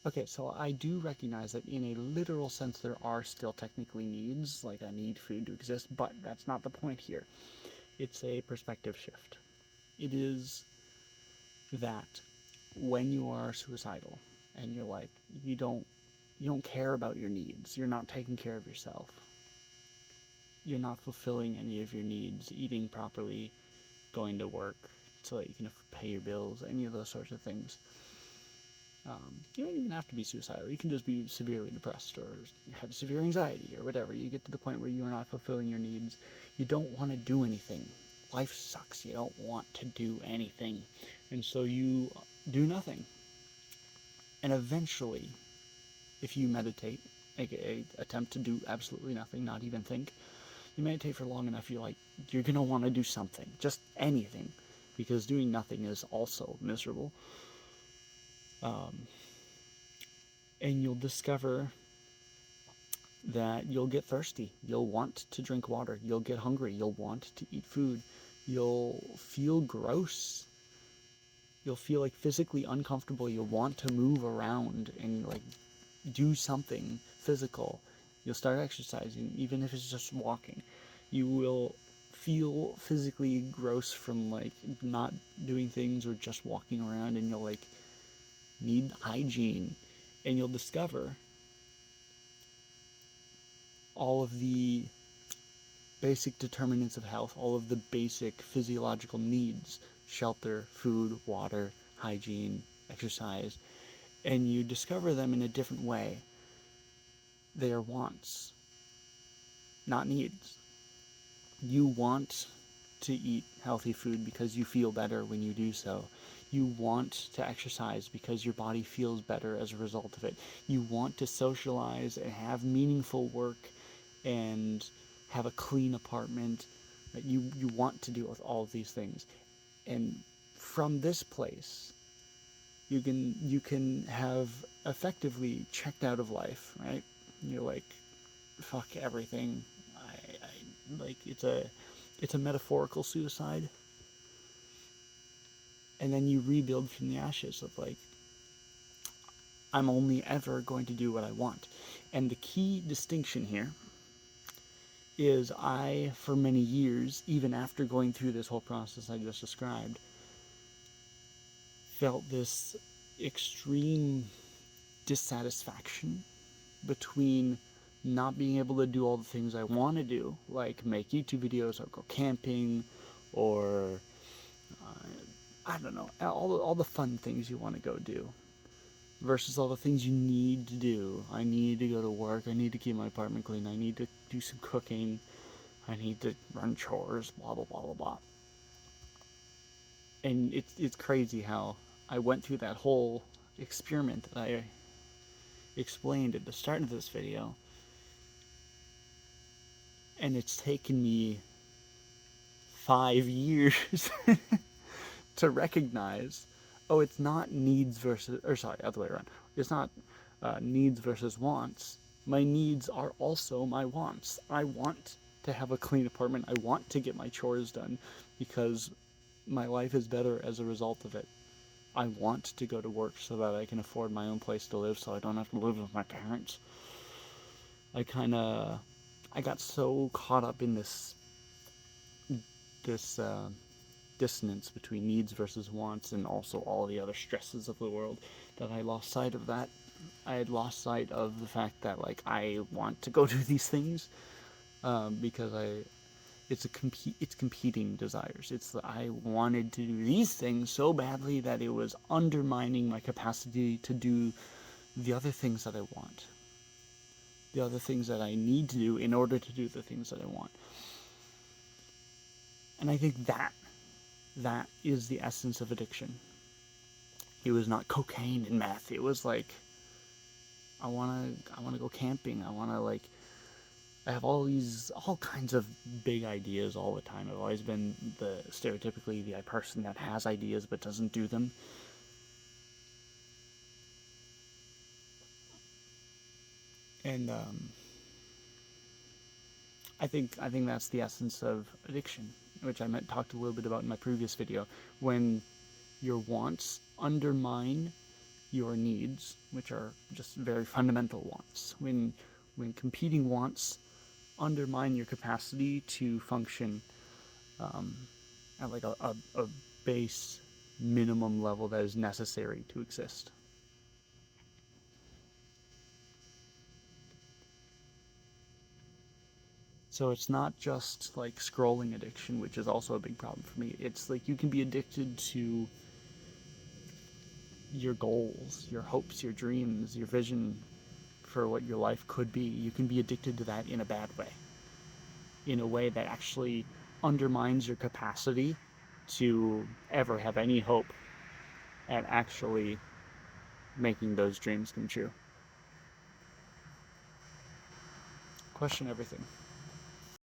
Okay, so I do recognize that in a literal sense there are still technically needs, like I need food to exist, but that's not the point here. It's a perspective shift. It is that when you are suicidal and you're like you don't care about your needs, you're not taking care of yourself, you're not fulfilling any of your needs, eating properly, going to work so that you can pay your bills, any of those sorts of things. You don't even have to be suicidal. You can just be severely depressed or have severe anxiety or whatever. You get to the point where you are not fulfilling your needs. You don't want to do anything. Life sucks. You don't want to do anything. And so you do nothing. And eventually, if you meditate, aka attempt to do absolutely nothing, not even think, you meditate for long enough, you're gonna want to do something, just anything, because doing nothing is also miserable. Um, and you'll discover that you'll get thirsty. You'll want to drink water. You'll get hungry. You'll want to eat food. You'll feel gross. You'll feel like physically uncomfortable. You'll want to move around and like do something physical. You'll start exercising, even if it's just walking. You will feel physically gross from like not doing things or just walking around, and you'll like need hygiene. And you'll discover all of the basic determinants of health, all of the basic physiological needs: shelter, food, water, hygiene, exercise, and you discover them in a different way. They are wants, not needs. You want to eat healthy food because you feel better when you do so. You want to exercise because your body feels better as a result of it. You want to socialize and have meaningful work and have a clean apartment. You want to do all of these things. And from this place, you can have effectively checked out of life, right? You're like, fuck everything. I like it's a metaphorical suicide, and then you rebuild from the ashes of like, I'm only ever going to do what I want. And the key distinction here is I, for many years, even after going through this whole process I just described, felt this extreme dissatisfaction between not being able to do all the things I want to do, like make YouTube videos or go camping or I don't know, all the fun things you want to go do, versus all the things you need to do. I need to go to work. I need to keep my apartment clean. I need to do some cooking. I need to run chores. Blah blah blah blah blah. And it's crazy how I went through that whole experiment that I explained at the start of this video, and it's taken me 5 years to recognize, oh, it's not needs versus, or sorry, other way around. It's not needs versus wants. My needs are also my wants. I want to have a clean apartment. I want to get my chores done because my life is better as a result of it. I want to go to work so that I can afford my own place to live so I don't have to live with my parents. I got so caught up in this dissonance between needs versus wants and also all the other stresses of the world that I lost sight of that. I had lost sight of the fact that like I want to go do these things because it's competing desires. It's that I wanted to do these things so badly that it was undermining my capacity to do the other things that I want, the other things that I need to do in order to do the things that I want. And I think that is the essence of addiction. It was not cocaine and meth. It was like I wanna go camping. I have all kinds of big ideas all the time. I've always been the stereotypically the person that has ideas but doesn't do them. And I think that's the essence of addiction, which I talked a little bit about in my previous video. When your wants undermine your needs, which are just very fundamental wants. When competing wants undermine your capacity to function at like a base minimum level that is necessary to exist. So it's not just like scrolling addiction, which is also a big problem for me. It's like you can be addicted to your goals, your hopes, your dreams, your vision for what your life could be. You can be addicted to that in a bad way, in a way that actually undermines your capacity to ever have any hope at actually making those dreams come true. Question everything.